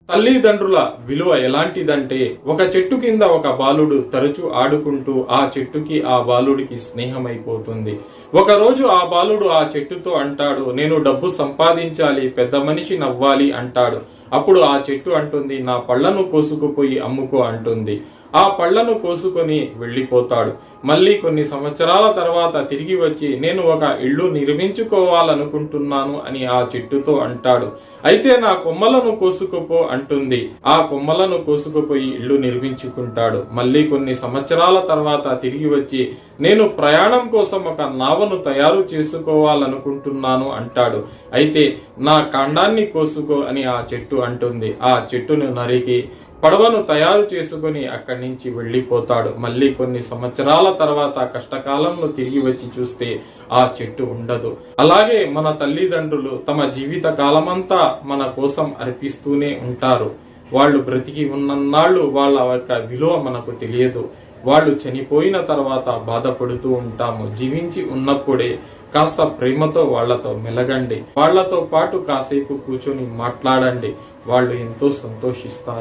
తల్లిదండ్రుల విలువ ఎలాంటిదంటే, ఒక చెట్టు కింద ఒక బాలుడు తరచూ ఆడుకుంటూ ఆ చెట్టుకి ఆ బాలుడికి స్నేహమైపోతుంది. ఒకరోజు ఆ బాలుడు ఆ చెట్టుతో అంటాడు, నేను డబ్బు సంపాదించాలి, పెద్ద మనిషి నవ్వాలి అంటాడు. అప్పుడు ఆ చెట్టు అంటుంది, నా పళ్లను కోసుకుపోయి అమ్ముకో అంటుంది. ఆ పళ్లను కోసుకొని వెళ్ళిపోతాడు. మళ్ళీ కొన్ని సంవత్సరాల తర్వాత తిరిగి వచ్చి, నేను ఒక ఇల్లు నిర్మించుకోవాలనుకుంటున్నాను అని ఆ చెట్టుతో అంటాడు. అయితే నా కొమ్మలను కోసుకుపో అంటుంది. ఆ కొమ్మలను కోసుకుపోయి ఇల్లు నిర్మించుకుంటాడు. మళ్ళీ కొన్ని సంవత్సరాల తర్వాత తిరిగి వచ్చి, నేను ప్రయాణం కోసం ఒక నావను తయారు చేసుకోవాలనుకుంటున్నాను అంటాడు. అయితే నా కాండాన్ని కోసుకో అని ఆ చెట్టు అంటుంది. ఆ చెట్టును నరికి పడవను తయారు చేసుకుని అక్కడి నుంచి వెళ్ళిపోతాడు. మళ్ళీ కొన్ని సంవత్సరాల తర్వాత కష్టకాలంలో తిరిగి వచ్చి చూస్తే ఆ చెట్టు ఉండదు. అలాగే మన తల్లిదండ్రులు తమ జీవిత కాలమంతా మన కోసం అర్పిస్తూనే ఉంటారు. వాళ్ళు బ్రతికి ఉన్నన్నాళ్ళు వాళ్ళ యొక్క విలువ మనకు తెలియదు. వాళ్ళు చనిపోయిన తర్వాత బాధపడుతూ ఉంటాము. జీవించి ఉన్నప్పుడే కాస్త ప్రేమతో వాళ్లతో మెలగండి. వాళ్లతో పాటు కాసేపు కూర్చొని మాట్లాడండి. వాళ్ళు ఎంతో సంతోషిస్తారు.